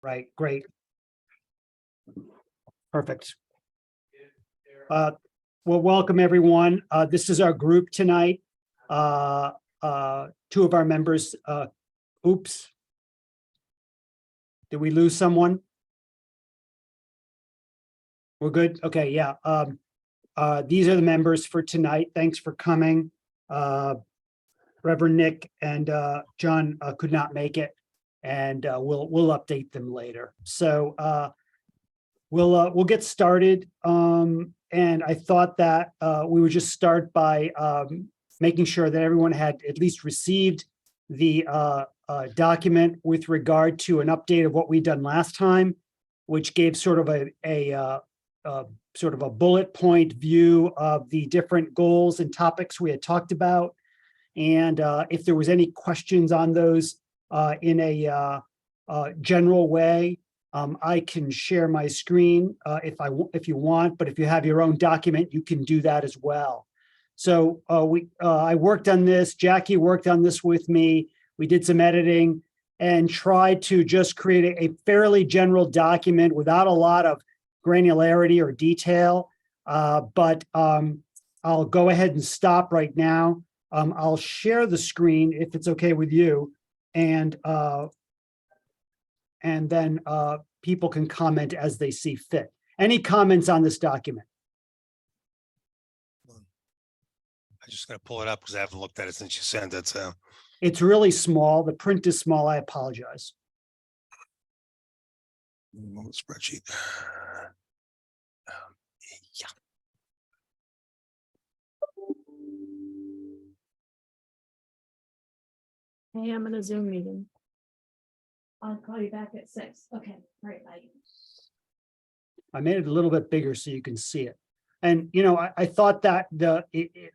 Right, great. Perfect. Well, welcome everyone. This is our group tonight. Two of our members, oops. Did we lose someone? We're good? Okay, yeah. These are the members for tonight. Thanks for coming. Reverend Nick and John could not make it, and we'll update them later. So we'll get started. And I thought that we would just start by making sure that everyone had at least received the document with regard to an update of what we'd done last time, which gave sort of a sort of a bullet point view of the different goals and topics we had talked about. And if there was any questions on those in a general way, I can share my screen if you want, but if you have your own document, you can do that as well. So I worked on this. Jackie worked on this with me. We did some editing and tried to just create a fairly general document without a lot of granularity or detail. But I'll go ahead and stop right now. I'll share the screen if it's okay with you, and then people can comment as they see fit. Any comments on this document? I just gotta pull it up because I haven't looked at it since you sent it. So It's really small. The print is small. I apologize. spreadsheet. Yeah. Hey, I'm in a Zoom meeting. I'll call you back at 6. Okay, all right, bye. I made it a little bit bigger so you can see it. And, you know, I thought that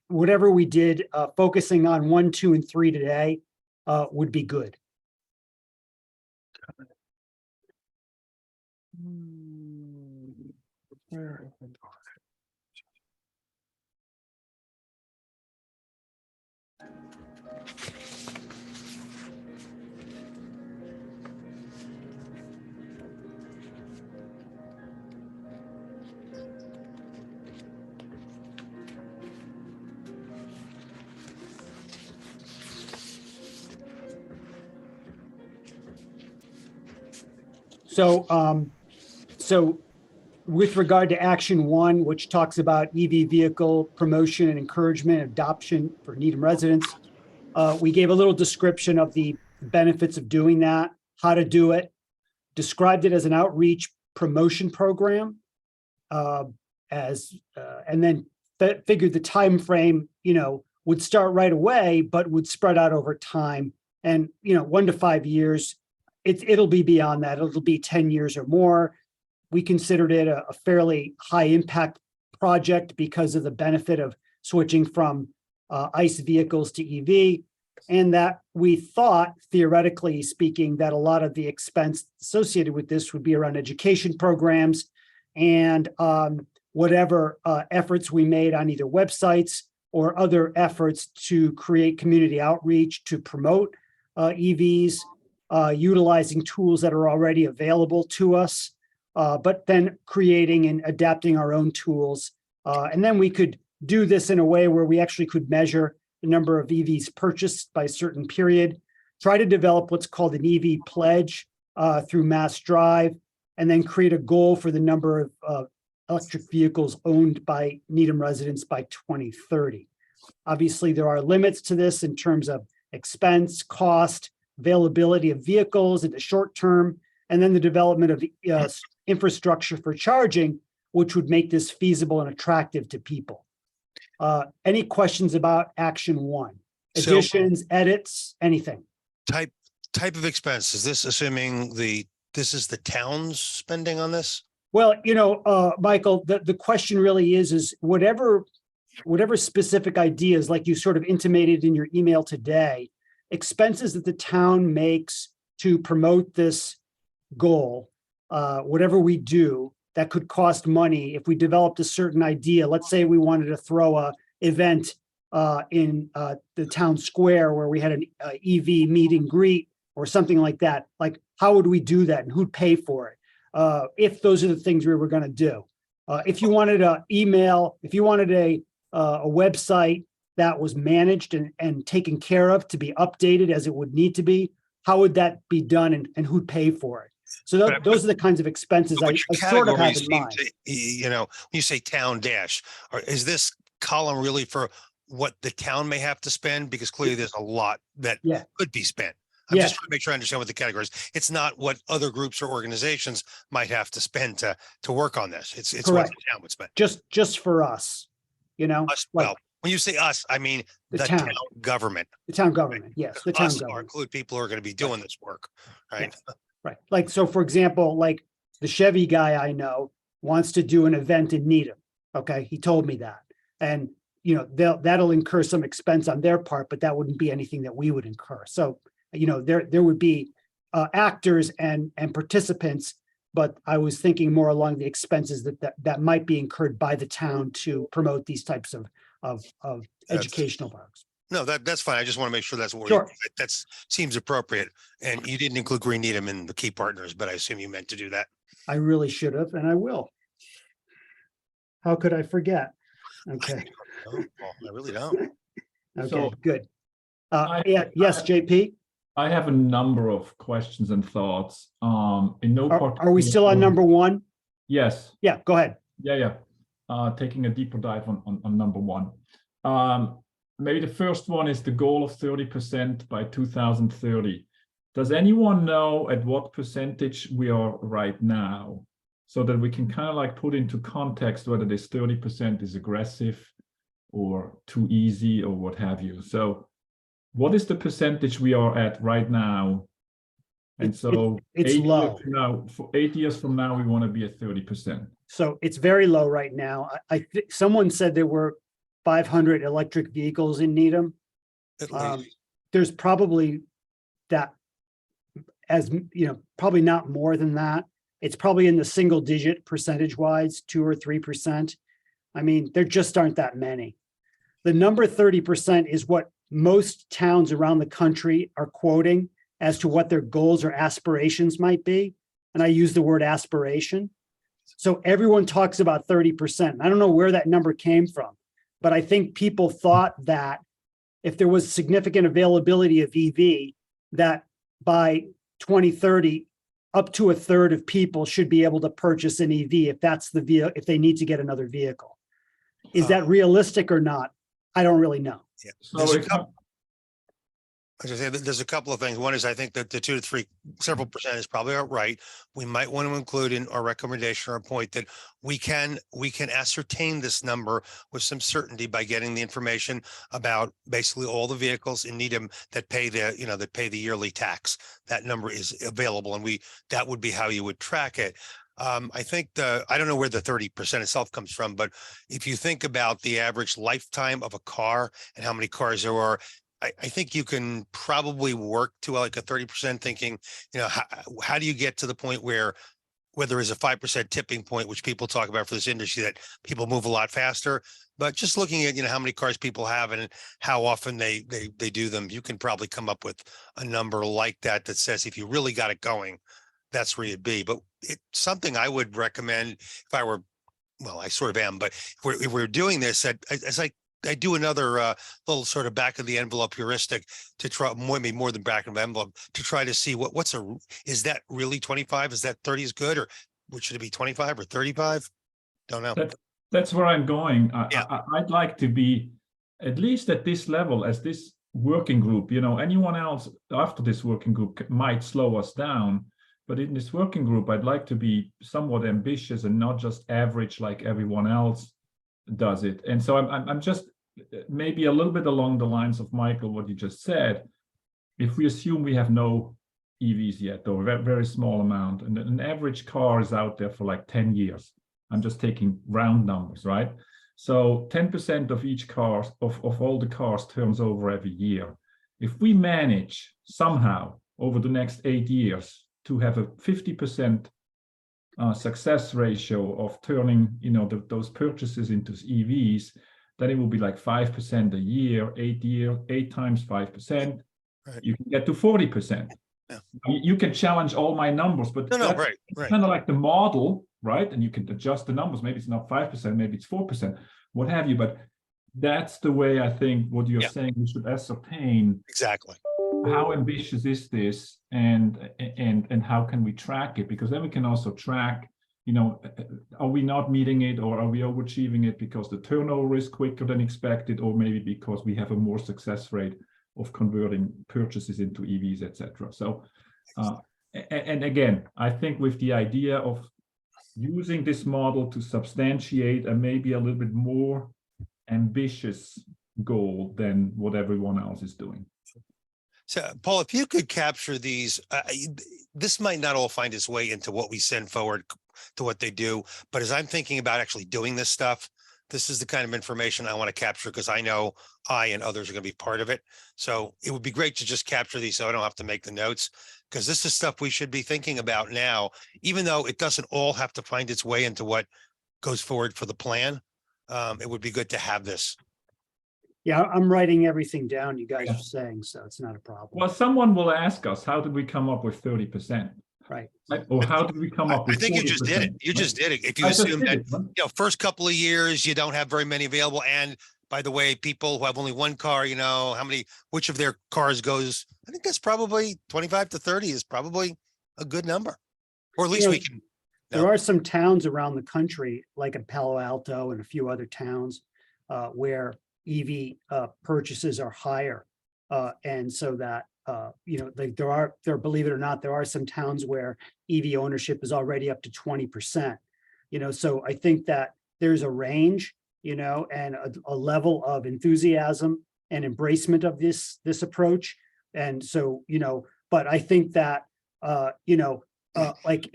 whatever we did, focusing on 1, 2, and 3 today would be good. So with regard to action 1, which talks about EV vehicle promotion and encouragement and adoption for Needham residents, we gave a little description of the benefits of doing that, how to do it, described it as an outreach promotion program, and then figured the time frame, you know, would start right away, but would spread out over time. And, you know, 1 to 5 years, it'll be beyond that. It'll be 10 years or more. We considered it a fairly high impact project because of the benefit of switching from ICE vehicles to EV, and that we thought, theoretically speaking, that a lot of the expense associated with this would be around education programs and whatever efforts we made on either websites or other efforts to create community outreach to promote EVs, utilizing tools that are already available to us, but then creating and adapting our own tools. And then we could do this in a way where we actually could measure the number of EVs purchased by a certain period, try to develop what's called an EV pledge through Mass Drive, and then create a goal for the number of electric vehicles owned by Needham residents by 2030. Obviously, there are limits to this in terms of expense, cost, availability of vehicles in the short term, and then the development of infrastructure for charging, which would make this feasible and attractive to people. Any questions about action 1? Additions, edits, anything? Type of expense. Is this assuming this is the town's spending on this? Well, you know, Michael, the question really is whatever specific ideas, like you sort of intimated in your email today, expenses that the town makes to promote this goal, whatever we do, that could cost money. If we developed a certain idea, let's say we wanted to throw a event in the town square where we had an EV meet and greet or something like that, like how would we do that and who'd pay for it? If those are the things we were going to do. If you wanted an email, if you wanted a website that was managed and taken care of to be updated as it would need to be, how would that be done and who'd pay for it? So those are the kinds of expenses I sort of have in mind. You know, when you say town dash, or is this column really for what the town may have to spend? Because clearly there's a lot that Yeah. could be spent. I'm Yeah. just trying to make sure I understand what the categories. It's not what other groups or organizations might have to spend to work on this. It's what Correct. the town would spend. Just for us, you know, Us, like well, when you say us, I mean the the town. town government. the town government. Yes, the town Us government. include people who are going to be doing this work, right? Right. Like, so for example, like the Chevy guy I know wants to do an event in Needham. Okay. He told me that. And, you know, that'll incur some expense on their part, but that wouldn't be anything that we would incur. So, you know, there would be actors and participants, but I was thinking more along the expenses that might be incurred by the town to promote these types of educational parks. No, that's fine. I just want to make sure that's what Sure. that's seems appropriate. And you didn't include Green Needham in the key partners, but I assume you meant to do that. I really should have, and I will. How could I forget? Okay, No, well, I really don't. okay, So, good. I- Yeah, yes, JP, I have a number of questions and thoughts. In no are we still on number one? Yes. Yeah, go ahead. Yeah. Taking a deeper dive on number one. Maybe the first one is the goal of 30% by 2030. Does anyone know at what percentage we are right now? So that we can kind of like put into context whether this 30% is aggressive or too easy or what have you. So what is the percentage we are at right now? And so It's low. for 8 years from now, we want to be at 30%. So it's very low right now. I think someone said there were 500 electric vehicles in Needham. At least. There's probably that, as you know, probably not more than that. It's probably in the single digit percentage wise, 2 or 3%. I mean, there just aren't that many. The number 30% is what most towns around the country are quoting as to what their goals or aspirations might be. And I use the word aspiration. So everyone talks about 30%. I don't know where that number came from, but I think people thought that if there was significant availability of EV, that by 2030, up to a third of people should be able to purchase an EV if that's the vehicle, if they need to get another vehicle. Is that realistic or not? I don't really know. Yeah. So There's a if couple- As I say, there's a couple of things. One is I think that the 2 to 3, several percent is probably right. We might want to include in our recommendation or a point that we can ascertain this number with some certainty by getting the information about basically all the vehicles in Needham that pay the yearly tax. That number is available, and that would be how you would track it. I think I don't know where the 30% itself comes from, but if you think about the average lifetime of a car and how many cars there are, I think you can probably work to like a 30% thinking, you know, how do you get to the point where there is a 5% tipping point, which people talk about for this industry, that people move a lot faster. But just looking at, you know, how many cars people have and how often they do them, you can probably come up with a number like that says if you really got it going, that's where you'd be. But it's something I would recommend if I were, well, I sort of am, but if we're doing this, as I do another little sort of back of the envelope heuristic to try, maybe more than back of the envelope, to try to see is that really 25? Is that 30 is good, or should it be 25 or 35? Don't know. That's where I'm going. Yeah. I'd like to be at least at this level as this working group. You know, anyone else after this working group might slow us down, but in this working group, I'd like to be somewhat ambitious and not just average like everyone else does it. And so I'm just maybe a little bit along the lines of Michael, what you just said. If we assume we have no EVs yet, or a very small amount, and an average car is out there for like 10 years, I'm just taking round numbers, right? So 10% of each car, of all the cars turns over every year. If we manage somehow over the next 8 years to have a 50% success ratio of turning, you know, those purchases into EVs, then it will be like 5% a year, 8 times 5%. Right. You can get to 40%. You can challenge all my numbers, but No, that's right, right. kind of like the model, right? And you can adjust the numbers. Maybe it's not 5%, maybe it's 4%, what have you. But that's the way I think what you're Yeah. saying, we should ascertain Exactly. how ambitious is this, and how can we track it? Because then we can also track, are we not meeting it, or are we overachieving it because the turnover is quicker than expected, or maybe because we have a more success rate of converting purchases into EVs, etc. So, and again, I think with the idea of using this model to substantiate a maybe a little bit more ambitious goal than what everyone else is doing. So, Paul, if you could capture these, this might not all find its way into what we send forward to what they do, but as I'm thinking about actually doing this stuff, this is the kind of information I want to capture, because I know I and others are going to be part of it. So it would be great to just capture these so I don't have to make the notes, because this is stuff we should be thinking about now, even though it doesn't all have to find its way into what goes forward for the plan. It would be good to have this. Yeah, I'm writing everything down you guys are saying, so it's not a problem. Well, someone will ask us, how did we come up with 30%? Right. Or how did we come up I with think you just did it. 40%? You just did it. If you I just assume did that, it, huh? first couple of years, you don't have very many available. And by the way, people who have only one car, which of their cars goes, I think that's probably 25 to 30 is probably a good number. Or at least we can. There are some towns around the country, like in Palo Alto and a few other towns, where EV purchases are higher. And so that, believe it or not, there are some towns where EV ownership is already up to 20%. So I think that there's a range, and a level of enthusiasm and embracement of this approach. And so, but I think that, like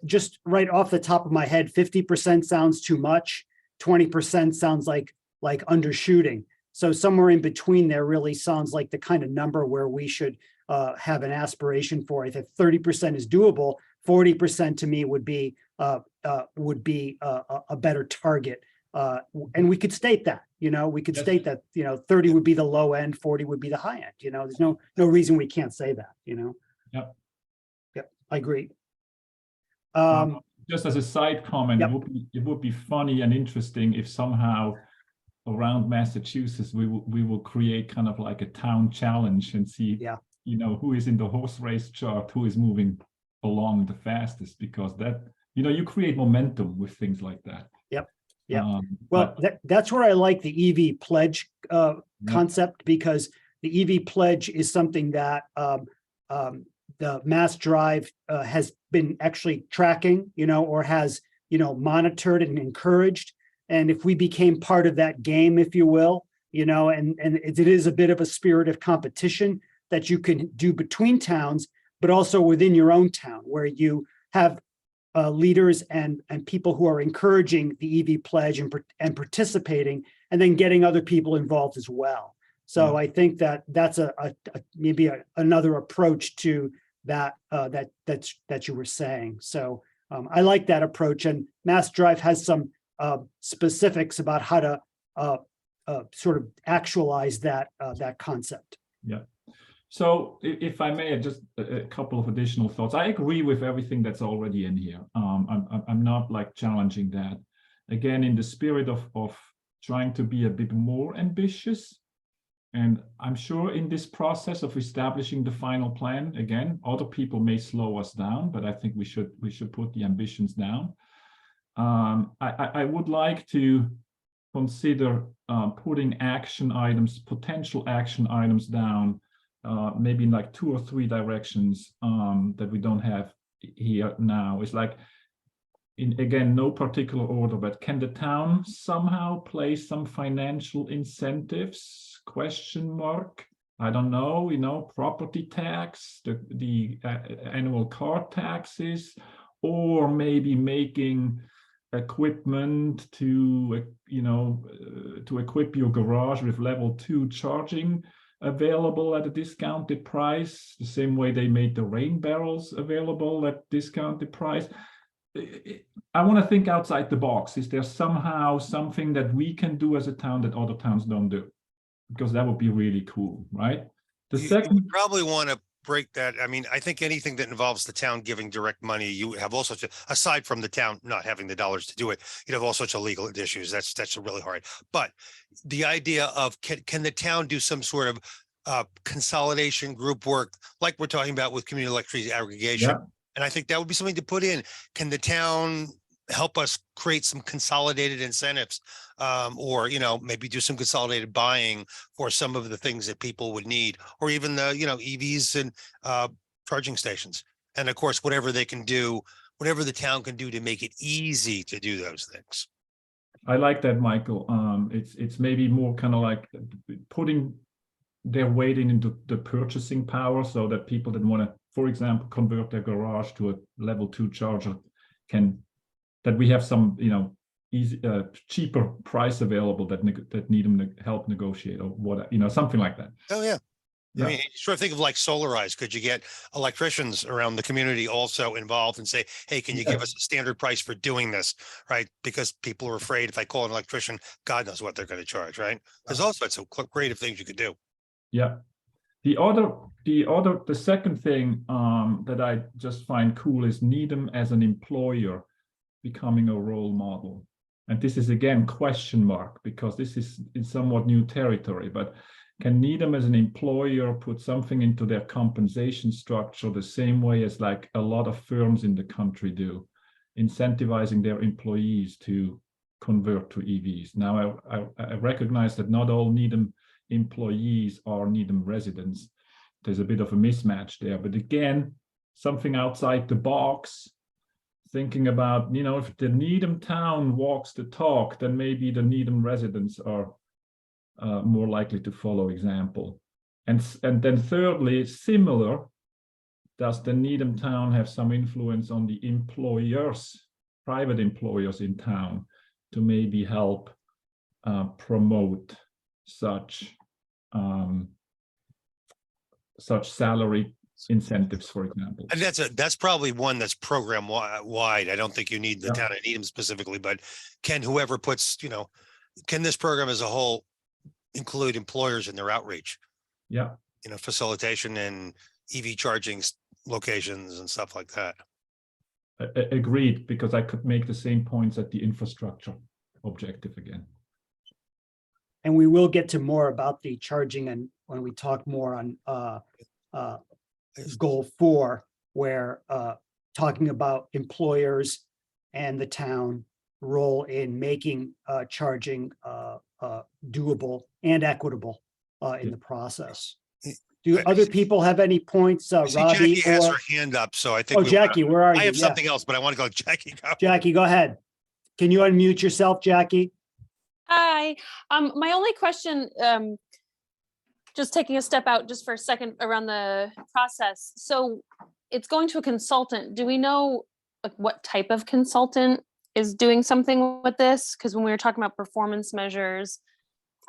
just right off the top of my head, 50% sounds too much. 20% sounds like undershooting. So somewhere in between there really sounds like the kind of number where we should have an aspiration for. If 30% is doable, 40% to me would be a better target. And we could state that, we could state that, 30 would be the low end, 40 would be the high end. There's no reason we can't say that, Yep. Yep, I agree. Just as a side comment, Yep. it would be funny and interesting if somehow around Massachusetts we will create kind of like a town challenge and see, who is in the horse race chart, who is moving along the fastest, because that, you create momentum with things like that. Yep. Yeah. Well, that's where I like the EV pledge concept, because the EV pledge is something that the Mass Drive has been actually tracking, or has, monitored and encouraged. And if we became part of that game, if you will, and it is a bit of a spirit of competition that you can do between towns, but also within your own town, where you have leaders and people who are encouraging the EV pledge and participating, and then getting other people involved as well. So I think that that's maybe another approach to that that you were saying. So I like that approach, and Mass Drive has some specifics about how to sort of actualize that concept. Yeah. So if I may, just a couple of additional thoughts. I agree with everything that's already in here. I'm not like challenging that. Again, in the spirit of trying to be a bit more ambitious. And I'm sure in this process of establishing the final plan, again, other people may slow us down, but I think we should put the ambitions down. I would like to consider putting potential action items down, maybe in like 2 or 3 directions that we don't have here now. It's like, again, no particular order, but can the town somehow place some financial incentives? ? I don't know, property tax, the annual car taxes, or maybe making equipment to equip your garage with level 2 charging available at a discounted price, the same way they made the rain barrels available at discounted price. I want to think outside the box. Is there somehow something that we can do as a town that other towns don't do? Because that would be really cool, right? The second, you probably want to break that. I mean, I think anything that involves the town giving direct money, you have all sorts of, aside from the town not having the dollars to do it, you have all sorts of legal issues. That's really hard. But the idea of can the town do some sort of consolidation group work like we're talking about with community electricity aggregation? Yeah. And I think that would be something to put in. Can the town help us create some consolidated incentives? Or, maybe do some consolidated buying for some of the things that people would need, or even the, EVs and charging stations. And of course, whatever they can do, whatever the town can do to make it easy to do those things. I like that, Michael. It's maybe more kind of like putting their weight into the purchasing power, so that people that want to, for example, convert their garage to a level 2 charger that we have some, easy, cheaper price available that Needham help negotiate, or what, something like that. Oh, yeah. Yeah. I mean, sort of think of like Solarize. Could you get electricians around the community also involved and say, hey, can you give us a standard price for doing this? Right? Because people are afraid if I call an electrician, God knows what they're going to charge, right? There's all sorts of creative things you could do. Yeah. The second thing that I just find cool is Needham as an employer becoming a role model. And this is again question mark, because this is in somewhat new territory, but can Needham as an employer put something into their compensation structure the same way as like a lot of firms in the country do, incentivizing their employees to convert to EVs? Now, I recognize that not all Needham employees are Needham residents. There's a bit of a mismatch there, but again, something outside the box, thinking about, if the Needham town walks the talk, then maybe the Needham residents are more likely to follow example. And then thirdly, similar, does the Needham town have some influence on the employers, private employers in town, to maybe help promote such salary incentives, for example? And that's probably one that's program wide. I don't think you need the town of Needham specifically, but can whoever puts, can this program as a whole include employers in their outreach? Yeah. Facilitation and EV charging locations and stuff like that. Agreed, because I could make the same points at the infrastructure objective again. And we will get to more about the charging and when we talk more on goal 4, where talking about employers and the town role in making charging doable and equitable in the process. Do other people have any points, I see Robbie? Jackie has Or... her hand up, so I think. Oh, Jackie, where are you? I have Yeah. something else, but I want to go. Jackie, go. Jackie, go ahead. Can you unmute yourself, Jackie? Hi. My only question, just taking a step out just for a second around the process. So it's going to a consultant. Do we know like what type of consultant is doing something with this? Because when we were talking about performance measures,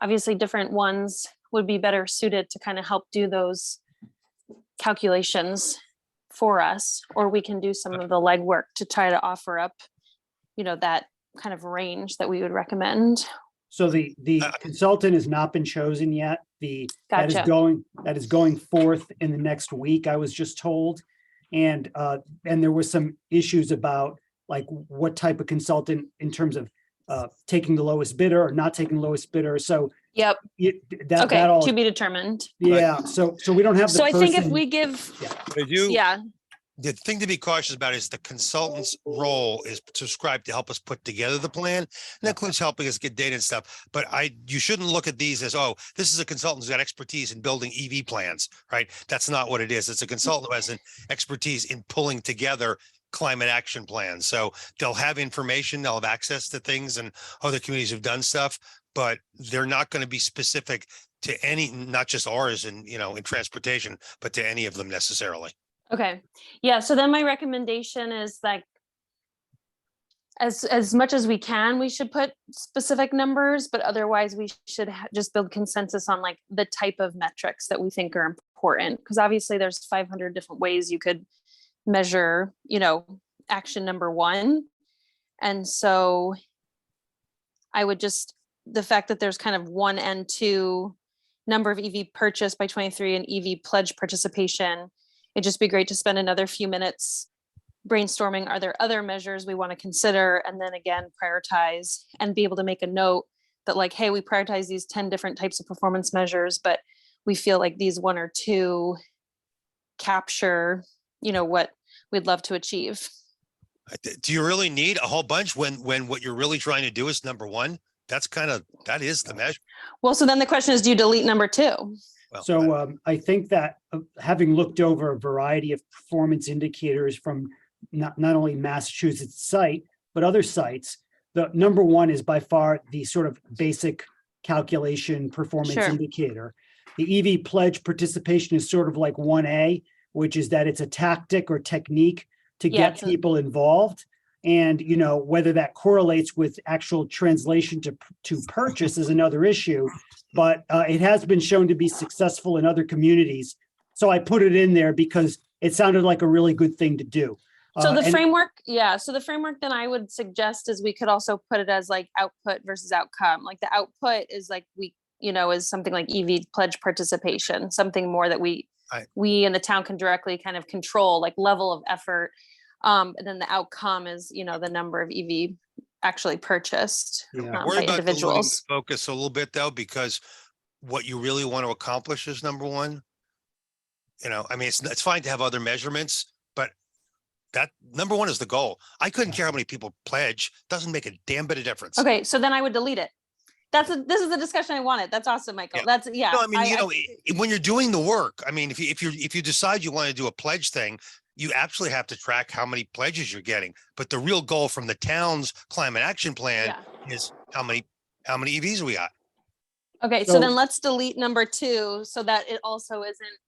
obviously different ones would be better suited to kind of help do those calculations for us, or we can do some of the legwork to try to offer up, that kind of range that we would recommend. So the consultant has not been chosen yet. That Gotcha. is going forth in the next week, I was just told. And there were some issues about like what type of consultant in terms of taking the lowest bidder or not taking the lowest bidder. So Yep. that all, To be determined. yeah. So we don't have the So I think if person- we give, Yeah. The thing to be cautious about is the consultant's role is prescribed to help us put together the plan. And that includes helping us get data and stuff. But you shouldn't look at these as, oh, this is a consultant who's got expertise in building EV plans, right? That's not what it is. It's a consultant who has an expertise in pulling together climate action plans. So they'll have information, they'll have access to things, and other communities have done stuff, but they're not going to be specific to any, not just ours in transportation, but to any of them necessarily. okay. Yeah. So then my recommendation is like, as much as we can, we should put specific numbers, but otherwise we should just build consensus on like the type of metrics that we think are important. Because obviously there's 500 different ways you could measure, action number 1. And so I would just, the fact that there's kind of 1 and 2 number of EV purchase by 23 and EV pledge participation, it'd just be great to spend another few minutes brainstorming, are there other measures we want to consider? And then again, prioritize and be able to make a note that like, hey, we prioritize these 10 different types of performance measures, but we feel like these 1 or 2 capture, what we'd love to achieve. Do you really need a whole bunch when what you're really trying to do is number one? That is the measure. Well, so then the question is, do you delete number 2? Well, So I think that having looked over a variety of performance indicators from not only Massachusetts site, but other sites, the number 1 is by far the sort of basic calculation performance Sure. indicator. The EV pledge participation is sort of like 1A, which is that it's a tactic or technique to Yeah, get it's a- people involved. And, whether that correlates with actual translation to purchase is another issue, but it has been shown to be successful in other communities. So I put it in there because it sounded like a really good thing to do. So the And- framework, so the framework then I would suggest is we could also put it as like output versus outcome. Like the output is like is something like EV pledge participation, something more that we in the town can directly kind of control, like level of effort. And then the outcome is, the number of EV actually purchased Yeah. Worry by about diluting the individuals. focus a little bit though, because what you really want to accomplish is number one. I mean, it's fine to have other measurements, but that number one is the goal. I couldn't care how many people pledge. Doesn't make a damn bit of difference. Okay, so then I would delete it. This is the discussion I wanted. That's awesome, Michael. Yeah. No, I mean, when you're doing the work, I mean, if you decide you want to do a pledge thing, you absolutely have to track how many pledges you're getting. But the real goal from the town's climate action plan is how many EVs we got. Okay, so then let's delete number 2 so that it also isn't,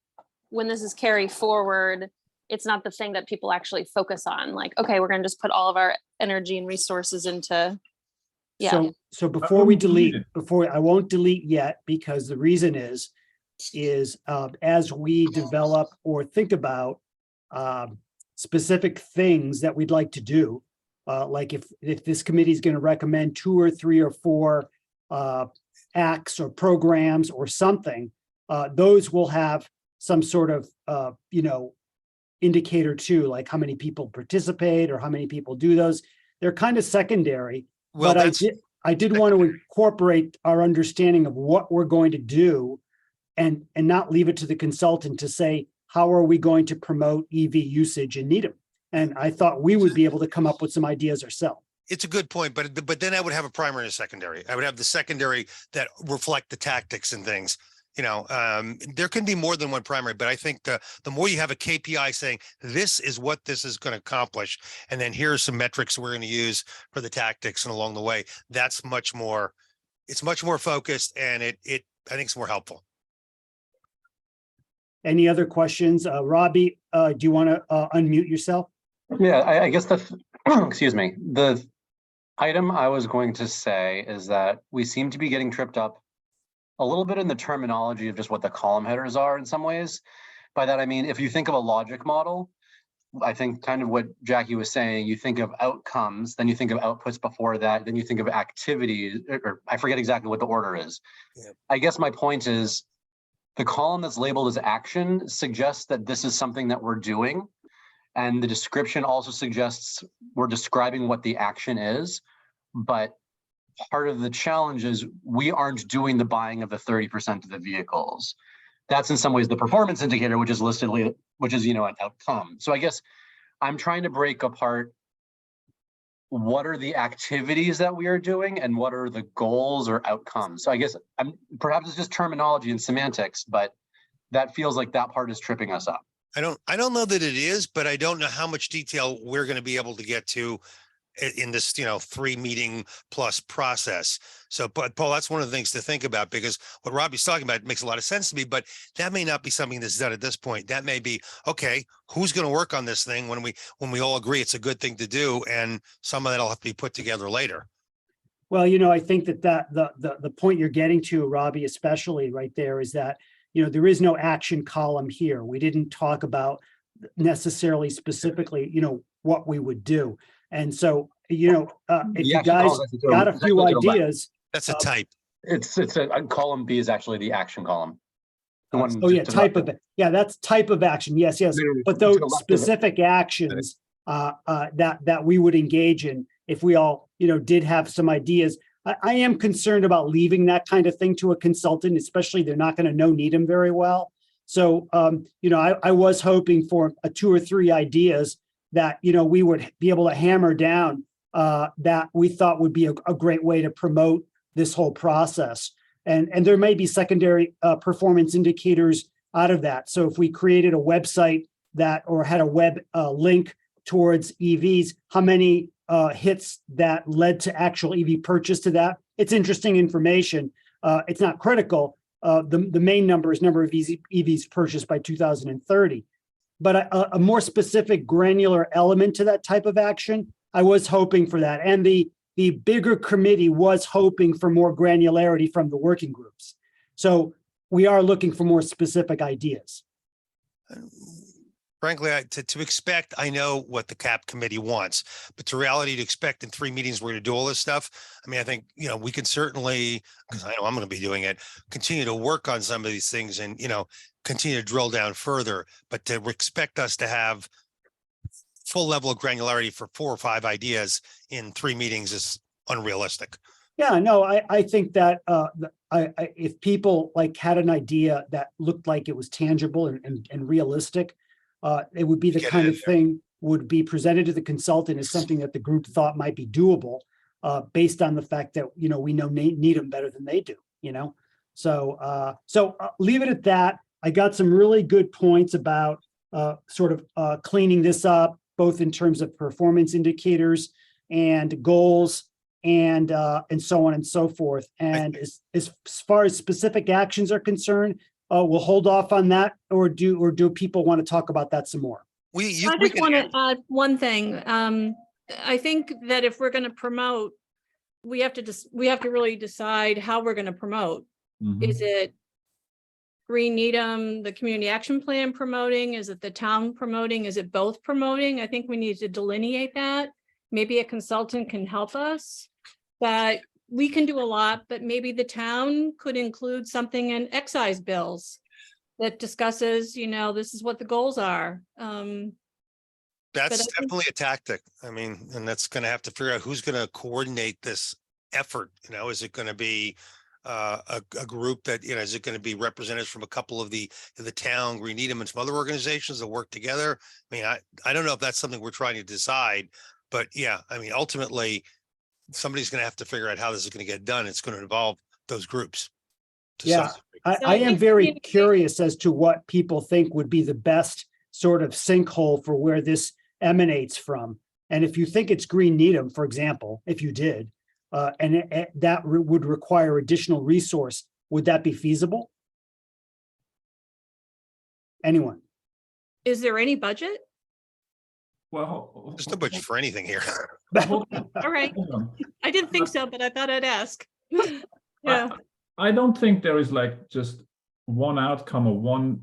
when this is carried forward, it's not the thing that people actually focus on. Like, okay, we're gonna just put all of our energy and resources into, So before we wouldn't delete delete, I won't delete yet, because the reason is as we develop or think about specific things that we'd like to do, like if this committee is going to recommend 2 or 3 or 4 acts or programs or something, those will have some sort of indicator too, like how many people participate or how many people do those. They're kind of secondary. Well, But I did want to incorporate our understanding of what we're going to do and not leave it to the consultant to say, how are we going to promote EV usage in Needham? And I thought we would be able to come up with some ideas ourselves. It's a good point, but then I would have a primary and a secondary. I would have the secondary that reflect the tactics and things. There can be more than one primary, but I think the more you have a KPI saying this is what this is going to accomplish, and then here are some metrics we're going to use for the tactics and along the way, it's much more focused, and I think it's more helpful. Any other questions? Robbie, do you want to unmute yourself? Yeah, I guess excuse me. The item I was going to say is that we seem to be getting tripped up a little bit in the terminology of just what the column headers are in some ways. By that, I mean, if you think of a logic model, I think kind of what Jackie was saying, you think of outcomes, then you think of outputs before that, then you think of activities, or I forget exactly what the order is. Yeah. I guess my point is the column that's labeled as action suggests that this is something that we're doing. And the description also suggests we're describing what the action is, but part of the challenge is we aren't doing the buying of the 30% of the vehicles. That's in some ways the performance indicator, which is listed, which is, an outcome. So I guess I'm trying to break apart what are the activities that we are doing and what are the goals or outcomes. So I guess perhaps it's just terminology and semantics, but that feels like that part is tripping us up. I don't know that it is, but I don't know how much detail we're going to be able to get to in this, 3 meeting plus process. So, but Paul, that's one of the things to think about, because what Robbie's talking about makes a lot of sense to me, but that may not be something that's done at this point. That may be, okay, who's going to work on this thing when we all agree it's a good thing to do, and some of that'll have to be put together later. Well, I think that the point you're getting to, Robbie, especially right there, is that, there is no action column here. We didn't talk about necessarily specifically, what we would do. And so, if you guys got a few ideas. That's a type. It's a column B is actually the action column. The one Oh, yeah, to the type left of, yeah, that's type of action. Yes, yes. No, no, no, But to those the left of it. specific actions that we would engage in, if we all, did have some ideas. I am concerned about leaving that kind of thing to a consultant, especially they're not going to know Needham very well. So, I was hoping for 2 or 3 ideas that, we would be able to hammer down that we thought would be a great way to promote this whole process. And there may be secondary performance indicators out of that. So if we created a website that, or had a web link towards EVs, how many hits that led to actual EV purchase to that? It's interesting information. It's not critical. The main number is number of EVs purchased by 2030. But a more specific granular element to that type of action, I was hoping for that. And the bigger committee was hoping for more granularity from the working groups. So we are looking for more specific ideas. Frankly, to expect, I know what the CAP committee wants, but the reality to expect in 3 meetings, we're going to do all this stuff. I mean, I think, we can certainly, because I know I'm going to be doing it, continue to work on some of these things and, continue to drill down further, but to expect us to have full level of granularity for 4 or 5 ideas in 3 meetings is unrealistic. Yeah, no, I think that if people had an idea that looked like it was tangible and realistic, it would be the Get it kind in of there. thing would be presented to the consultant as something that the group thought might be doable, based on the fact that, we know Needham better than they do, So leave it at that. I got some really good points about sort of cleaning this up, both in terms of performance indicators and goals and so on and so forth. And as far as specific actions are concerned, we'll hold off on that, or do people want to talk about that some more? I just want to add one thing. I think that if we're going to promote, we have to really decide how we're going to promote. Mhm. Is it Green Needham, the community action plan promoting? Is it the town promoting? Is it both promoting? I think we need to delineate that. Maybe a consultant can help us. But we can do a lot, but maybe the town could include something in excise bills that discusses, this is what the goals are. That's But I think- definitely a tactic. I mean, and that's going to have to figure out who's going to coordinate this effort. Is it going to be a group that, is it going to be representatives from a couple of the town, Green Needham, and some other organizations that work together? I mean, I don't know if that's something we're trying to decide, but yeah, I mean, ultimately, somebody's going to have to figure out how this is going to get done. It's going to involve those groups. to some Yeah. degree. So I I am think very communication- curious as to what people think would be the best sort of sinkhole for where this emanates from. And if you think it's Green Needham, for example, if you did, and that would require additional resource, would that be feasible? Anyone? Is there any budget? Well, There's no budget for anything here. hold on, All right. hold on. I didn't think so, but I thought I'd ask. Yeah. I don't think there is just one outcome or one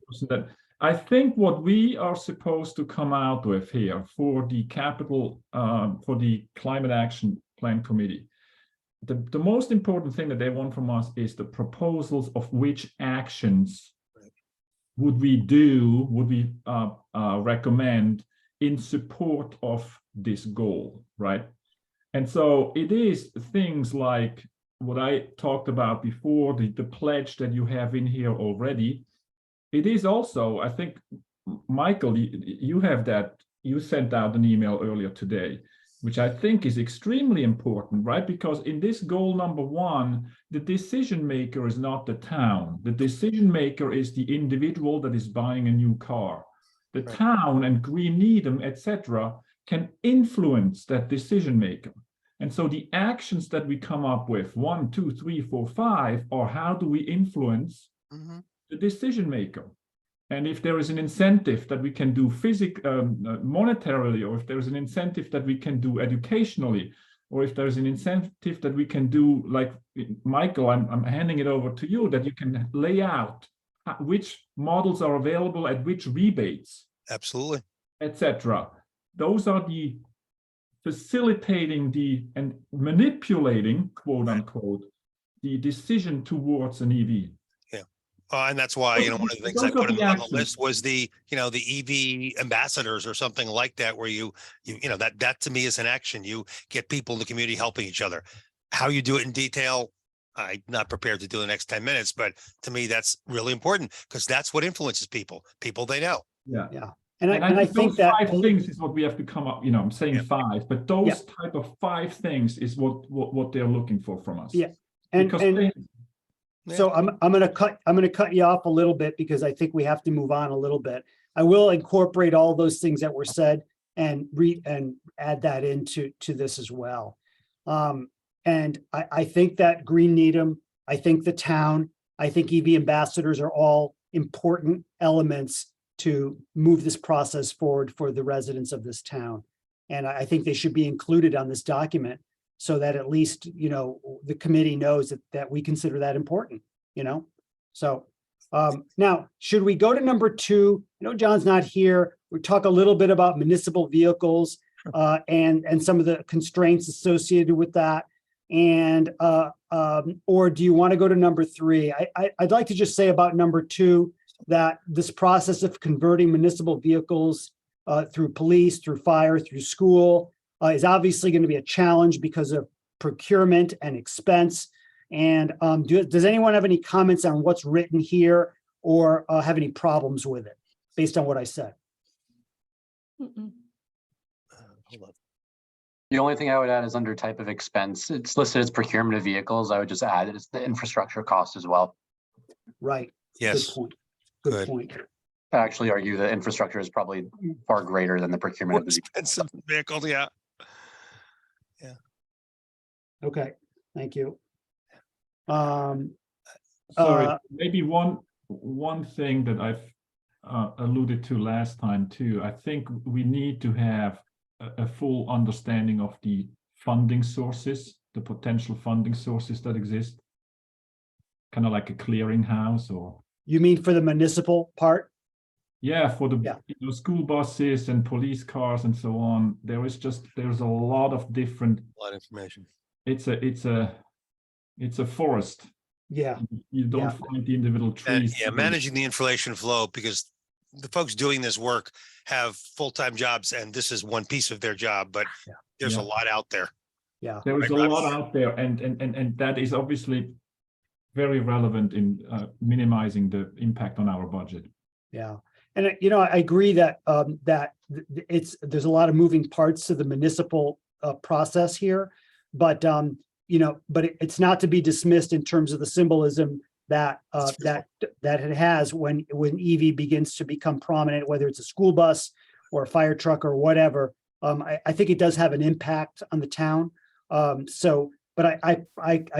person that I think what we are supposed to come out with here for the for the climate action plan committee. The most important thing that they want from us is the proposals of which actions would we recommend in support of this goal, right? And so it is things like what I talked about before, the pledge that you have in here already. It is also, I think, Michael, you have that, you sent out an email earlier today, which I think is extremely important, right? Because in this goal number 1, the decision maker is not the town. The decision maker is the individual that is buying a new car. The Right. town and Green Needham, etc., can influence that decision maker. And so the actions that we come up with, 1, 2, 3, 4, 5, are how do we influence Mhm. the decision maker? And if there is an incentive that we can do monetarily, or if there's an incentive that we can do educationally, or if there's an incentive that we can do, like Michael, I'm handing it over to you, that you can lay out which models are available at which rebates, Absolutely. etc. Those are the facilitating and manipulating, quote unquote, the decision towards an EV. And that's why, you know, one of the things I Those are put the on the actions. list was the, you know, the EV ambassadors or something like that, where you know, that to me is an action. You get people in the community helping each other. How you do it in detail, I'm not prepared to do the next 10 minutes, but to me, that's really important because that's what influences people they know. Yeah. And I think those that, 5 things is what we have to come up, you know, I'm saying Yeah. 5, but those type of 5 things is what they're looking for from us. Yeah. and, Because and they- so I'm gonna cut you off a little bit because I think we have to move on a little bit. I will incorporate all those things that were said and add that into this as well. And I think that Green Needham, I think the town, I think EV ambassadors are all important elements to move this process forward for the residents of this town. And I think they should be included on this document so that at least, you know, the committee knows that we consider that important, you know? So now, should we go to number 2? I know John's not here. We talk a little bit about municipal vehicles and some of the constraints associated with that. And or do you want to go to number 3? I'd like to just say about number 2 that this process of converting municipal vehicles through police, through fire, through school is obviously going to be a challenge because of procurement and expense. And does anyone have any comments on what's written here or have any problems with it based on what I said? Mm-mm. Hold on. The only thing I would add is under type of expense, it's listed as procurement of vehicles. I would just add that it's the infrastructure cost as well. Right. Yes, Good point. Good. Good point. I actually argue the infrastructure is probably far greater than the procurement more of the expensive vehicle, yeah. Okay, thank you. Sorry, maybe one thing that I've alluded to last time too. I think we need to have a full understanding of the funding sources, the potential funding sources that exist. Kind of like a clearinghouse, or You mean for the municipal part? yeah, for the Yeah. you know, school buses and police cars and so on. There's a lot of different. A lot of information. It's a forest. Yeah, You don't Yeah. find the individual trees. Yeah, managing the inflation flow, because the folks doing this work have full-time jobs and this is one piece of their job, but Yeah. there's a Yeah. lot out there. yeah, There is a Right, lot out there, and that is obviously very relevant in minimizing the impact on our budget. yeah. And you know, I agree that there's a lot of moving parts to the municipal process here, but you know, but it's not to be dismissed in terms of the symbolism that that it has when EV begins to become prominent, whether it's a school bus or a fire truck or whatever. I think it does have an impact on the town. So, but I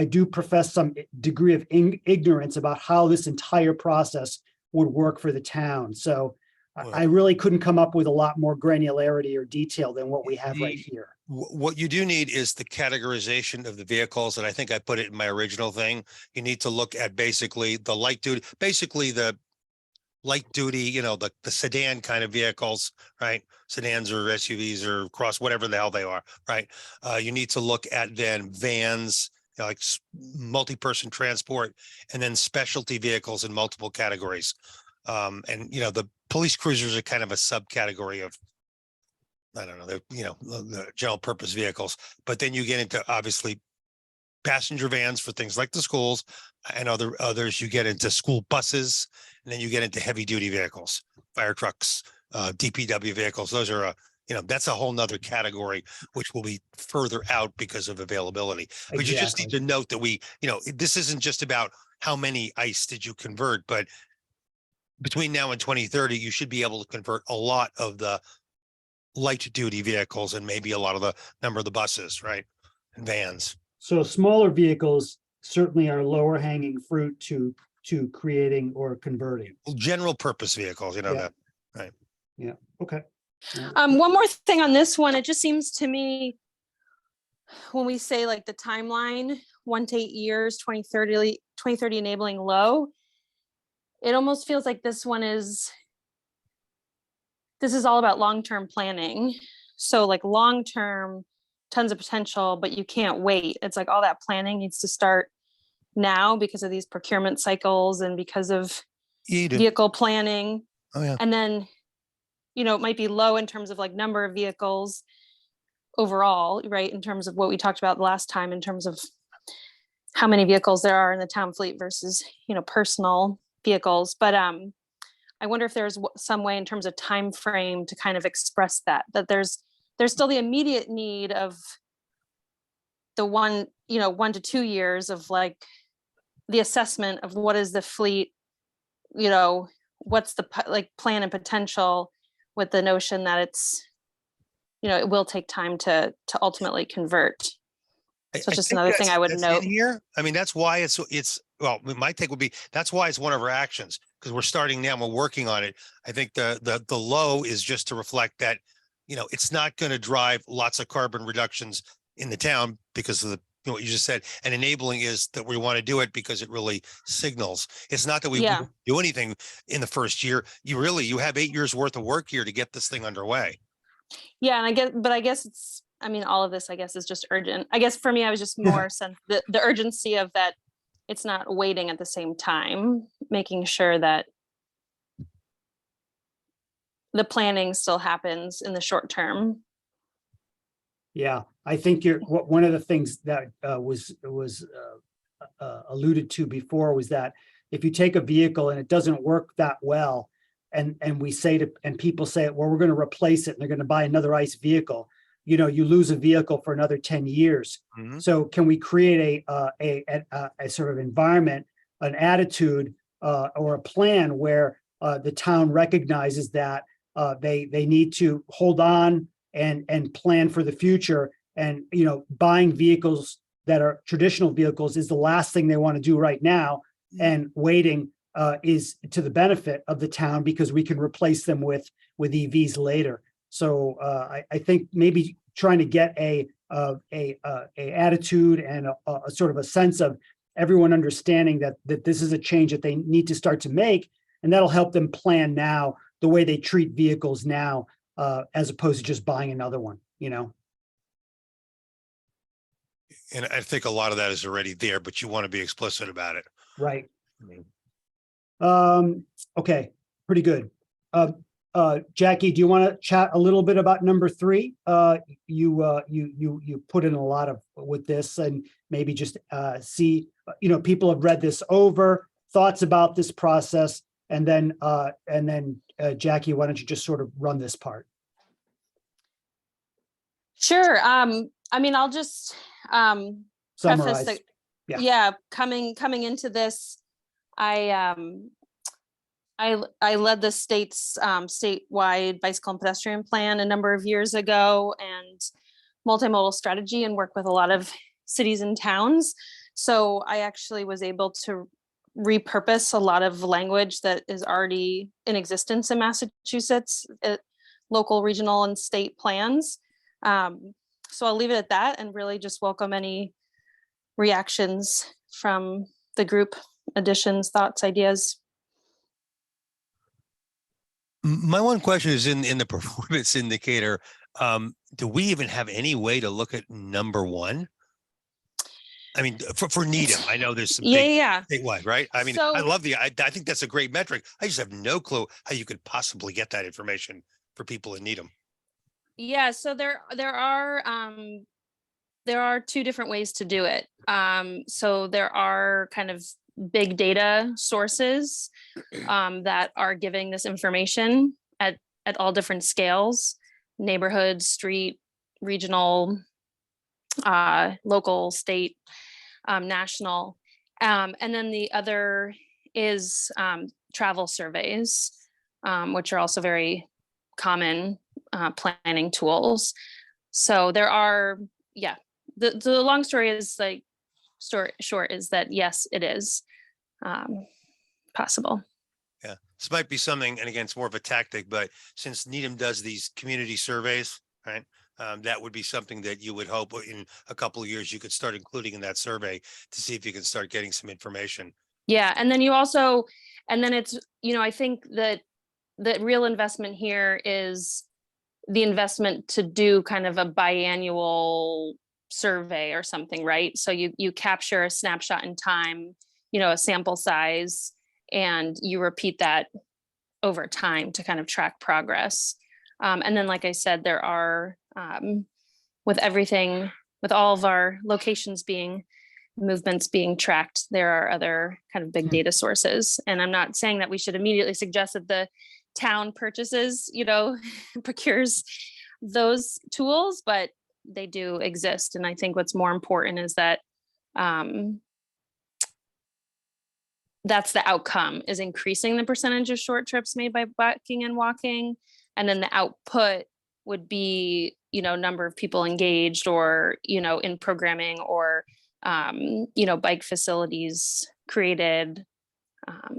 do profess some degree of ignorance about how this entire process would work for the town. So I really couldn't come up with a lot more granularity or detail than what we have right here. What you do need is the categorization of the vehicles, and I think I put it in my original thing. You need to look at basically the light duty, you know, the sedan kind of vehicles, right? Sedans or SUVs or cross, whatever the hell they are, right? You need to look at then vans, you know, like multi-person transport, and then specialty vehicles in multiple categories. And you know, the police cruisers are kind of a subcategory of, I don't know, the general purpose vehicles. But then you get into obviously passenger vans for things like the schools, and others you get into school buses, and then you get into heavy duty vehicles, fire trucks, DPW vehicles. Those are you know, that's a whole nother category, which will be further out because of availability. But you just need to note that you know, this isn't just about how many ICE did you convert, but between now and 2030, you should be able to convert a lot of the light duty vehicles and maybe a lot of the number of the buses, right? And vans. So smaller vehicles certainly are lower hanging fruit to creating or converting. General purpose vehicles, you know, Yeah. that. Okay. One more thing on this one, it just seems to me when we say like the timeline, 1 to 8 years, 2030 enabling low, it almost feels like this is all about long-term planning. So like long-term, tons of potential, but you can't wait. It's like all that planning needs to start now because of these procurement cycles and because of You do. vehicle planning. Oh, yeah. And then, it might be low in terms of like number of vehicles overall, right? In terms of what we talked about last time, in terms of how many vehicles there are in the town fleet versus, personal vehicles. But I wonder if there's some way in terms of time frame to kind of express that there's still the immediate need of the 1 to 2 years of like the assessment of what is the fleet, what's the plan and potential, with the notion that it's, it will take time to ultimately convert. So I just think another thing I would that's note. in here. I mean, that's why it's, well, my take would be, that's why it's one of our actions, because we're starting now, we're working on it. I think the low is just to reflect that, it's not going to drive lots of carbon reductions in the town because of what you just said. And enabling is that we want to do it because it really signals. It's not that we Yeah. won't do anything in the first year. You have 8 years worth of work here to get this thing underway. Yeah, and I guess it's, all of this, I guess, is just urgent. I guess for me, I was just more sense the urgency of that. It's not waiting at the same time, making sure that the planning still happens in the short term. Yeah, I think one of the things that was alluded to before was that if you take a vehicle and it doesn't work that well, and we say and people say, well, we're going to replace it and they're going to buy another ICE vehicle, you lose a vehicle for another 10 years. Mhm. So can we create a sort of environment, an attitude, or a plan where the town recognizes that they need to hold on and plan for the future, and buying vehicles that are traditional vehicles is the last thing they want to do right now, and waiting is to the benefit of the town because we can replace them with EVs later. So I think maybe trying to get a attitude and a sort of a sense of everyone understanding that this is a change that they need to start to make, and that'll help them plan now the way they treat vehicles now, as opposed to just buying another one. And I think a lot of that is already there, but you want to be explicit about it. Right. I mean, Okay, pretty good. Jackie, do you want to chat a little bit about number 3? You put in a lot of with this, and maybe just see, people have read this over, thoughts about this process, and then Jackie, why don't you just sort of run this part? Sure. I'll just preface Summarize. that. Yeah. Yeah, coming into this, I led the state's statewide bicycle and pedestrian plan a number of years ago, and multimodal strategy, and work with a lot of cities and towns. So I actually was able to repurpose a lot of language that is already in existence in Massachusetts, local, regional, and state plans. So I'll leave it at that and really just welcome any reactions from the group, additions, thoughts, ideas. My one question is in the performance indicator. Do we even have any way to look at number 1? I mean, for Needham, I know there's some big statewide, right? I mean, I love I think that's a great metric. I just have no clue how you could possibly get that information for people in Needham. Yeah, so there are 2 different ways to do it. So there are kind of big data sources that are giving this information at all different scales: neighborhood, street, regional, local, state, national. And then the other is travel surveys, which are also very common planning tools. So there are, the long story is short is that yes, it is possible. Yeah, this might be something, and again, it's more of a tactic, but since Needham does these community surveys, right? That would be something that you would hope in a couple of years you could start including in that survey to see if you can start getting some information. Yeah, and then it's, I think that the real investment here is the investment to do kind of a biannual survey or something, right? So you capture a snapshot in time, a sample size, and you repeat that over time to kind of track progress. And then, like I said, there are, with everything, with all of our locations movements being tracked, there are other kind of big data sources. And I'm not saying that we should immediately suggest that the town purchases, procures those tools, but they do exist. And I think what's more important is that that's the outcome, is increasing the percentage of short trips made by biking and walking. And then the output would be, number of people engaged, or, in programming, or, bike facilities created.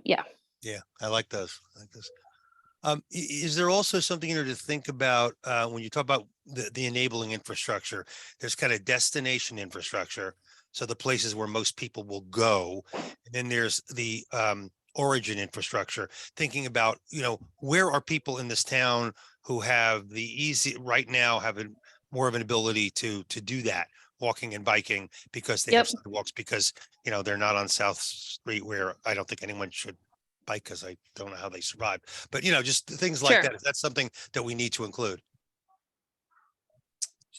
Yeah. Yeah, I like those. I like this. Is there also something in there to think about when you talk about the enabling infrastructure? There's kind of destination infrastructure, so the places where most people will go, and then there's the origin infrastructure. Thinking about, where are people in this town who have right now have more of an ability to do that, walking and biking, because they have sidewalks, because they're not on South Street, where I don't think anyone should bike, because I don't know how they survive. But just things like that. Is that something that we need to include?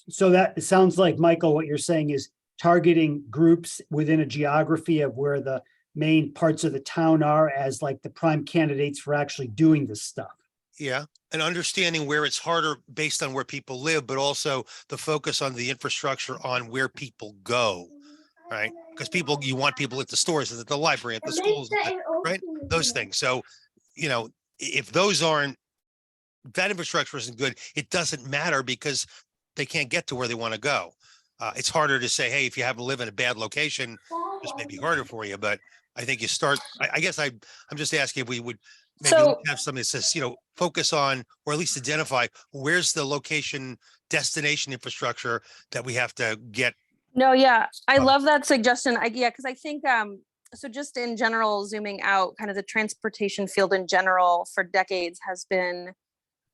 So that it sounds like, Michael, what you're saying is targeting groups within a geography of where the main parts of the town are as like the prime candidates for actually doing this stuff. Yeah, and understanding where it's harder based on where people live, but also the focus on the infrastructure on where people go, right? Because you want people at the stores, at the library, at the schools, right? Those things. So, if that infrastructure isn't good, it doesn't matter, because they can't get to where they want to go. It's harder to say, hey, if you happen to live in a bad location, this may be harder for you. But I think you start, I guess I'm just asking if we would maybe have something that says, focus on, or at least identify where's the location, destination infrastructure that we have to get. No, yeah, I love that suggestion. Because I think, so just in general, zooming out, kind of the transportation field in general for decades has been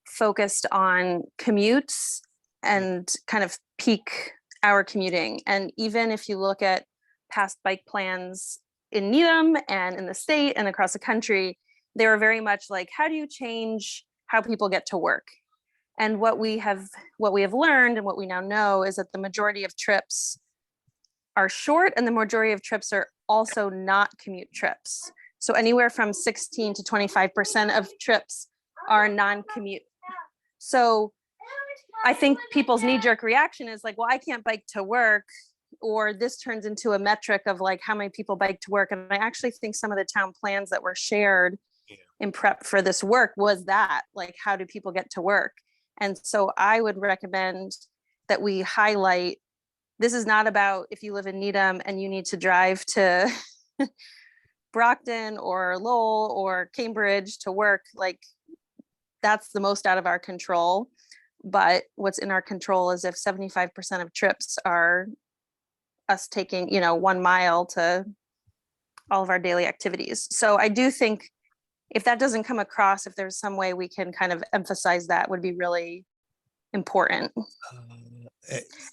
focused on commutes and kind of peak hour commuting. And even if you look at past bike plans in Needham and in the state and across the country, they were very much like, how do you change how people get to work? And what we have learned, and what we now know, is that the majority of trips are short, and the majority of trips are also not commute trips. So anywhere from 16 to 25% of trips are non-commute. So I think people's knee-jerk reaction is like, well, I can't bike to work, or this turns into a metric of like how many people bike to work. And I actually think some of the town plans that were shared in prep for this work was that, like, how do people get to work? And so I would recommend that we highlight, this is not about if you live in Needham and you need to drive to Brockton or Lowell or Cambridge to work, like that's the most out of our control. But what's in our control is if 75% of trips are us taking, 1 mile to all of our daily activities. So I do think if that doesn't come across, if there's some way we can kind of emphasize that, would be really important.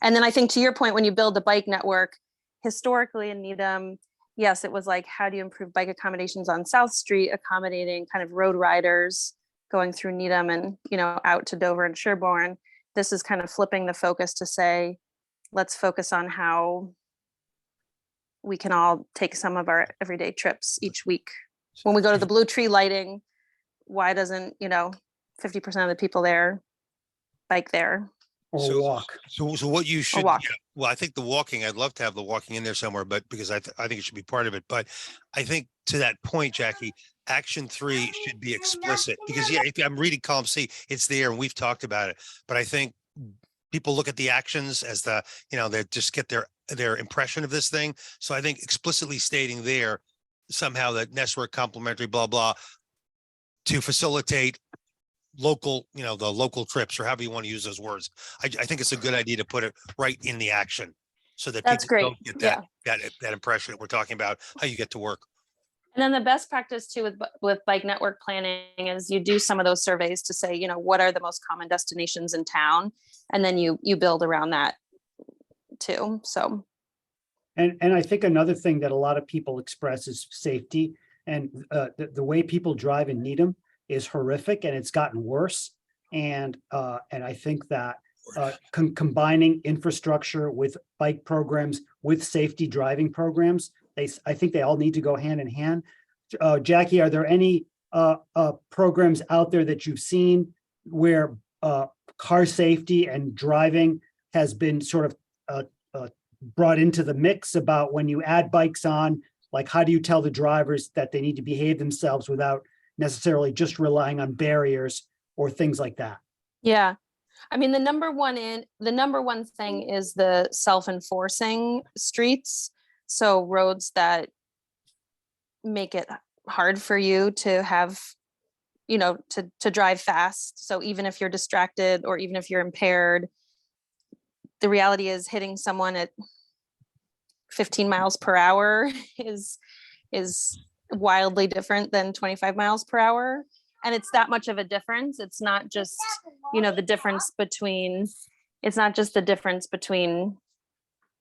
And then I think, to your point, when you build the bike network, historically in Needham, yes, it was like, how do you improve bike accommodations on South Street, accommodating kind of road riders going through Needham and, out to Dover and Sherborne. This is kind of flipping the focus to say, let's focus on how we can all take some of our everyday trips each week. When we go to the Blue Tree lighting, why doesn't, 50% of the people there bike there? Or walk. So what you should, walk. well, I think the walking, I'd love to have the walking in there somewhere, but because I think it should be part of it. But I think to that point, Jackie, action 3 should be explicit, because if I'm reading column C, it's there and we've talked about it. But I think people look at the actions as they just get their impression of this thing. So I think explicitly stating there somehow that network complementary, blah, blah, to facilitate local, the local trips, or however you want to use those words. I think it's a good idea to put it right in the action, so that That's people great. don't get that impression that we're talking about how you get to work. And then the best practice too with bike network planning is you do some of those surveys to say, what are the most common destinations in town, and then you build around that too. So, And I think another thing that a lot of people express is safety. And the way people drive in Needham is horrific, and it's gotten worse. And I think that combining infrastructure with bike programs, with safety driving programs, I think they all need to go hand in hand. Jackie, are there any programs out there that you've seen where car safety and driving has been sort of brought into the mix about when you add bikes on, like how do you tell the drivers that they need to behave themselves without necessarily just relying on barriers or things like that? yeah. I mean, the number one thing is the self-enforcing streets. So roads that make it hard for you to have, to drive fast. So even if you're distracted or even if you're impaired, the reality is hitting someone at 15 miles per hour is wildly different than 25 miles per hour. And it's that much of a difference. It's not just, the difference between,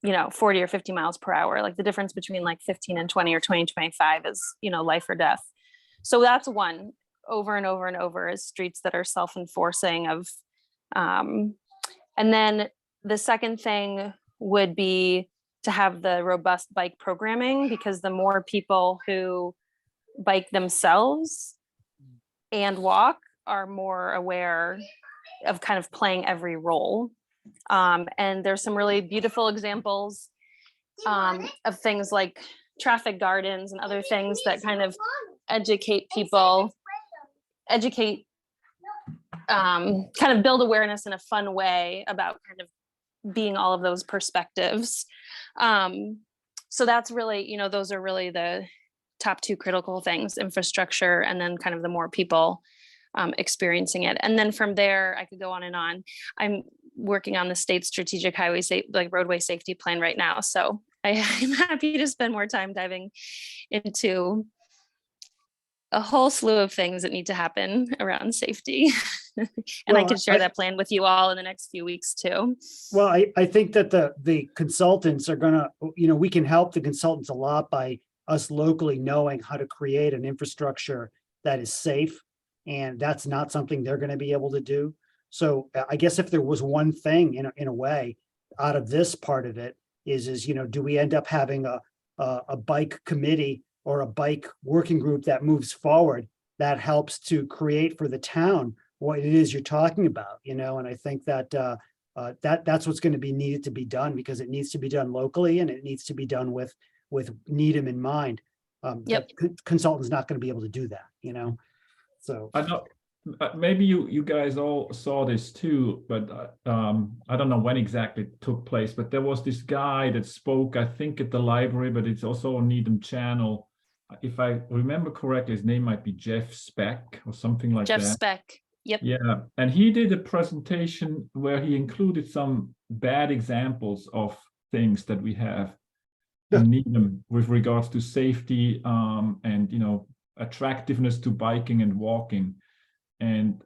40 or 50 miles per hour. Like the difference between like 15 and 20 or 20 and 25 is, life or death. So that's one over and over and over is streets that are self-enforcing of, and then the second thing would be to have the robust bike programming, because the more people who bike themselves and walk are more aware of kind of playing every role. And there's some really beautiful examples of things like traffic gardens and other things that kind of educate people, kind of build awareness in a fun way about kind of being all of those perspectives. So that's really, those are really the top two critical things: infrastructure, and then kind of the more people experiencing it. And then from there, I could go on and on. I'm working on the state strategic roadway safety plan right now. So I'm happy to spend more time diving into a whole slew of things that need to happen around safety. And I Well, could share that plan with you all in the next few weeks too. Well, I think that the consultants are gonna, we can help the consultants a lot by us locally knowing how to create an infrastructure that is safe. And that's not something they're gonna be able to do. So I guess if there was one thing in a way out of this part of it is, do we end up having a bike committee or a bike working group that moves forward that helps to create for the town what it is you're talking about, and I think that that's what's going to be needed to be done, because it needs to be done locally and it needs to be done with Needham in mind. Yep. Consultant's not going to be able to do that, so. I know, maybe you guys all saw this too, but I don't know when exactly it took place, but there was this guy that spoke, I think at the library, but it's also on Needham Channel. If I remember correctly, his name might be Jeff Speck or something like that. Jeff Speck. Yep. Yeah, and he did a presentation where he included some bad examples of things that we have in Needham with regards to safety and attractiveness to biking and walking. And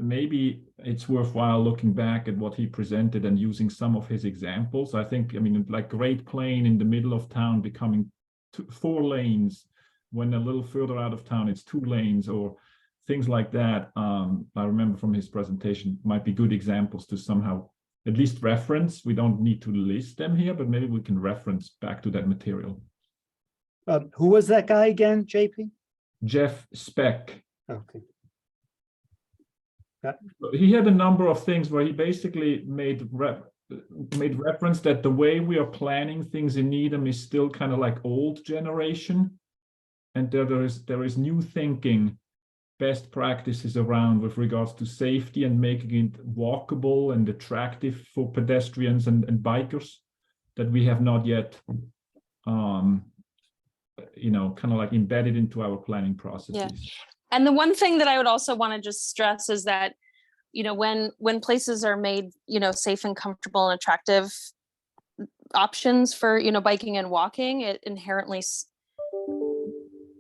maybe it's worthwhile looking back at what he presented and using some of his examples. I mean, like Great Plain in the middle of town becoming 4 lanes, when a little further out of town it's 2 lanes, or things like that. I remember from his presentation might be good examples to somehow at least reference. We don't need to list them here, but maybe we can reference back to that material. Who was that guy again, JP? Jeff Speck. Okay. He had a number of things where he basically made reference that the way we are planning things in Needham is still kind of like old generation, and there is new thinking, best practices around with regards to safety and making it walkable and attractive for pedestrians and bikers that we have not yet kind of like embedded into our planning processes. Yeah. And the one thing that I would also want to just stress is that, when places are made, safe and comfortable and attractive options for, biking and walking, it inherently,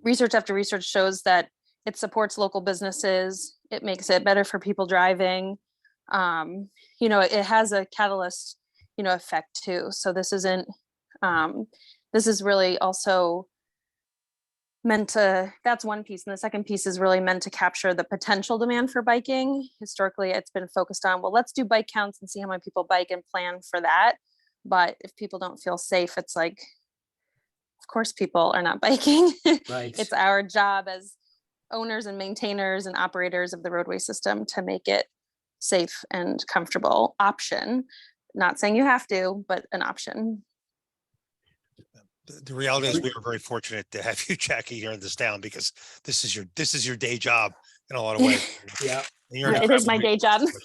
research after research shows that it supports local businesses. It makes it better for people driving. It has a catalyst effect too. So this isn't, this is really also meant to, that's one piece. And the second piece is really meant to capture the potential demand for biking. Historically, it's been focused on, well, let's do bike counts and see how many people bike and plan for that. But if people don't feel safe, it's like, of course, people are not biking. Right. It's our job as owners and maintainers and operators of the roadway system to make it safe and comfortable option. Not saying you have to, but an option. The reality is we are very fortunate to have you, Jackie, here in this town because this is your day job in a lot of ways. Yeah, And you're an It is my incredible day job. resource.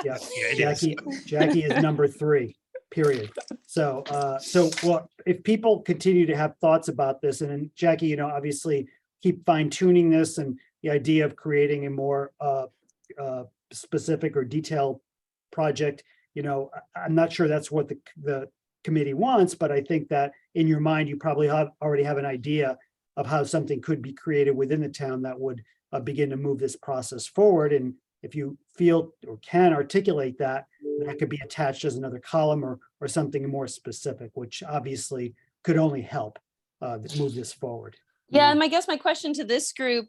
yeah. Yeah, it is. Jackie is number 3, period. So, well, if people continue to have thoughts about this, and then Jackie, obviously keep fine tuning this and the idea of creating a more specific or detailed project, I'm not sure that's what the committee wants, but I think that in your mind, you probably already have an idea of how something could be created within the town that would begin to move this process forward. And if you feel or can articulate that, that could be attached as another column or something more specific, which obviously could only help move this forward. Yeah, and I guess my question to this group,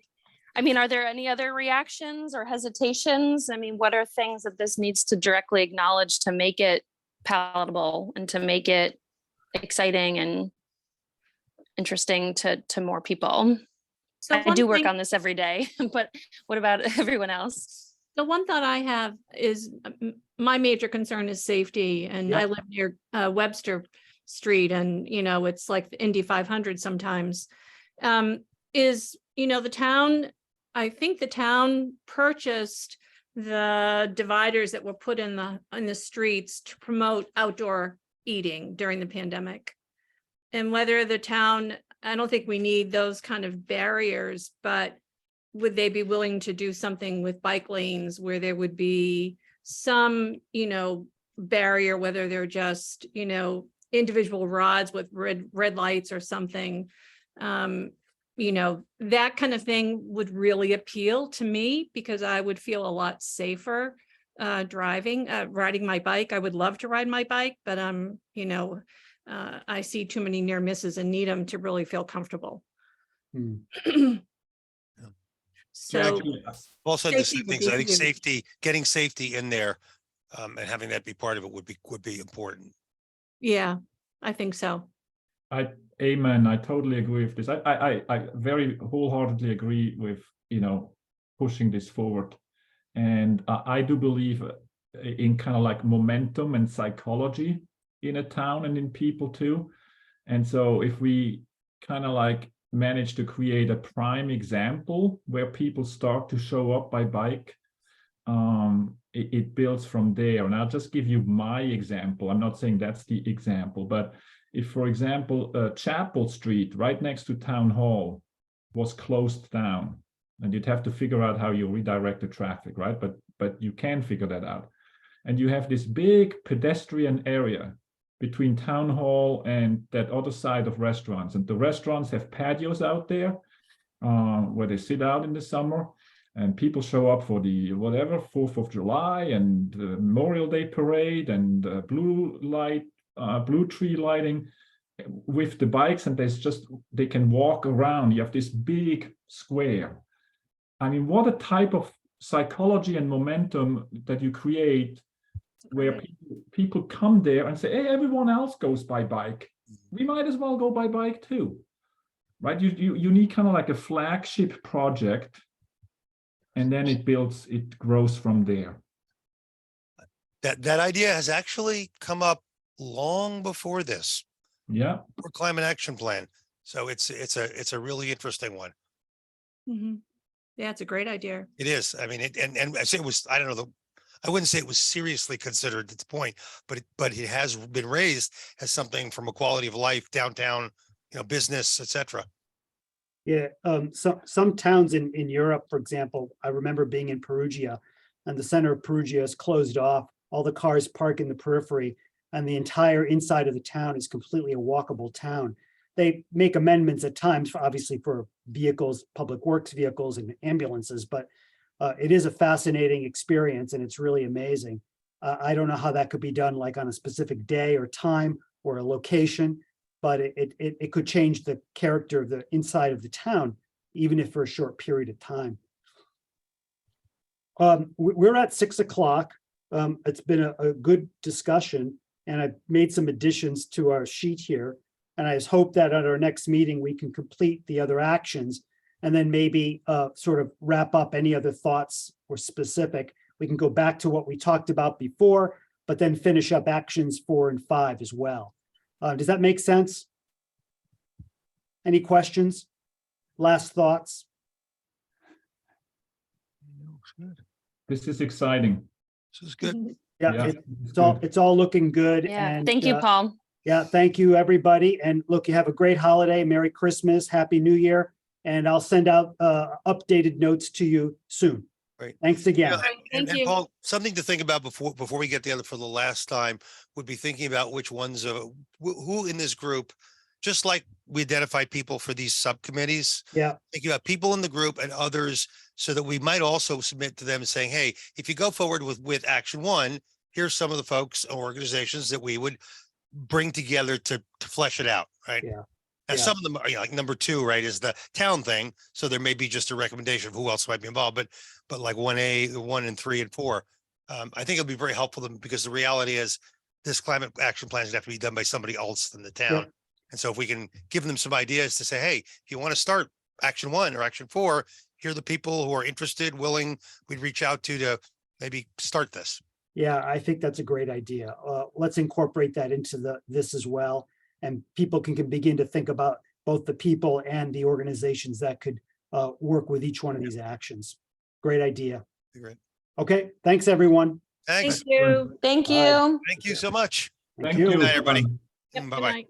I mean, are there any other reactions or hesitations? I mean, what are things that this needs to directly acknowledge to make it palatable and to make it exciting and interesting to more people? So I one do work thing- on this every day, but what about everyone else? The one thought I have is my major concern is safety, and I Yeah. live near Webster Street, and it's like the Indy 500 sometimes. The town, I think the town purchased the dividers that were put in the streets to promote outdoor eating during the pandemic. And whether the town, I don't think we need those kind of barriers, but would they be willing to do something with bike lanes where there would be some, barrier, whether they're just, individual rods with red lights or something? That kind of thing would really appeal to me because I would feel a lot safer riding my bike. I would love to ride my bike, but I see too many near misses in Needham to really feel comfortable. Hmm. So Jackie, also the safety same would things. be I think huge. getting safety in there and having that be part of it would be important. yeah, I think so. Amen. I totally agree with this. I very wholeheartedly agree with, pushing this forward. And I do believe in kind of like momentum and psychology in a town and in people too. And so if we kind of like manage to create a prime example where people start to show up by bike, it builds from there. And I'll just give you my example. I'm not saying that's the example, but if, for example, Chapel Street right next to Town Hall was closed down, and you'd have to figure out how you redirect the traffic, right? But you can figure that out. And you have this big pedestrian area between Town Hall and that other side of restaurants. And the restaurants have patios out there where they sit out in the summer. And people show up for the 4th of July and Memorial Day parade and blue tree lighting with the bikes, and they can walk around. You have this big square. I mean, what a type of psychology and momentum that you create where people come there and say, hey, everyone else goes by bike. We might as well go by bike too, right? You need kind of like a flagship project, and then it grows from there. That idea has actually come up long before this. Yeah. For climate action plan. So it's a really interesting one. Mhm. Yeah, it's a great idea. It is. I mean, and I say it was, I don't know, I wouldn't say it was seriously considered at the point, but it has been raised as something from a quality of life, downtown, business, etc. Yeah, some towns in Europe, for example, I remember being in Perugia, and the center of Perugia is closed off. All the cars park in the periphery, and the entire inside of the town is completely a walkable town. They make amendments at times, obviously for vehicles, public works vehicles and ambulances, but it is a fascinating experience, and it's really amazing. I don't know how that could be done, like on a specific day or time or a location, but it could change the character of the inside of the town, even if for a short period of time. We're at 6 o'clock. It's been a good discussion, and I've made some additions to our sheet here. And I just hope that at our next meeting, we can complete the other actions and then maybe sort of wrap up any other thoughts or specific. We can go back to what we talked about before, but then finish up actions 4 and 5 as well. Does that make sense? Any questions? Last thoughts? This is exciting. This is good. Yeah, Yeah, it's all looking good. Yeah, and, thank you, Paul. Yeah, thank you, everybody. And look, you have a great holiday. Merry Christmas, Happy New Year. And I'll send out updated notes to you soon. Great. Thanks again. Yeah, Thank and you. Paul, something to think about before we get together for the last time would be thinking about which ones of who in this group, just like we identified people for these subcommittees, Yeah, think about people in the group and others so that we might also submit to them saying, hey, if you go forward with action 1, here's some of the folks or organizations that we would bring together to flesh it out, right? Yeah. And Yeah. some of them are, like number 2, right, is the town thing. So there may be just a recommendation of who else might be involved, but like 1A, 1 and 3 and 4. I think it'll be very helpful to them because the reality is this climate action plan is gonna have to be done by somebody else than the town. And so if we can give them some ideas to say, hey, if you want to start action 1 or action 4, here are the people who are interested, willing, we'd reach out to maybe start this. yeah, I think that's a great idea. Let's incorporate that into this as well. And people can begin to think about both the people and the organizations that could work with each one of these actions. Great idea. Great. Okay, thanks, everyone. Thanks. Thank you. Thank Bye. you. Thank you so much. Thank you. you. Good night, everybody. Yep, good Bye-bye. night.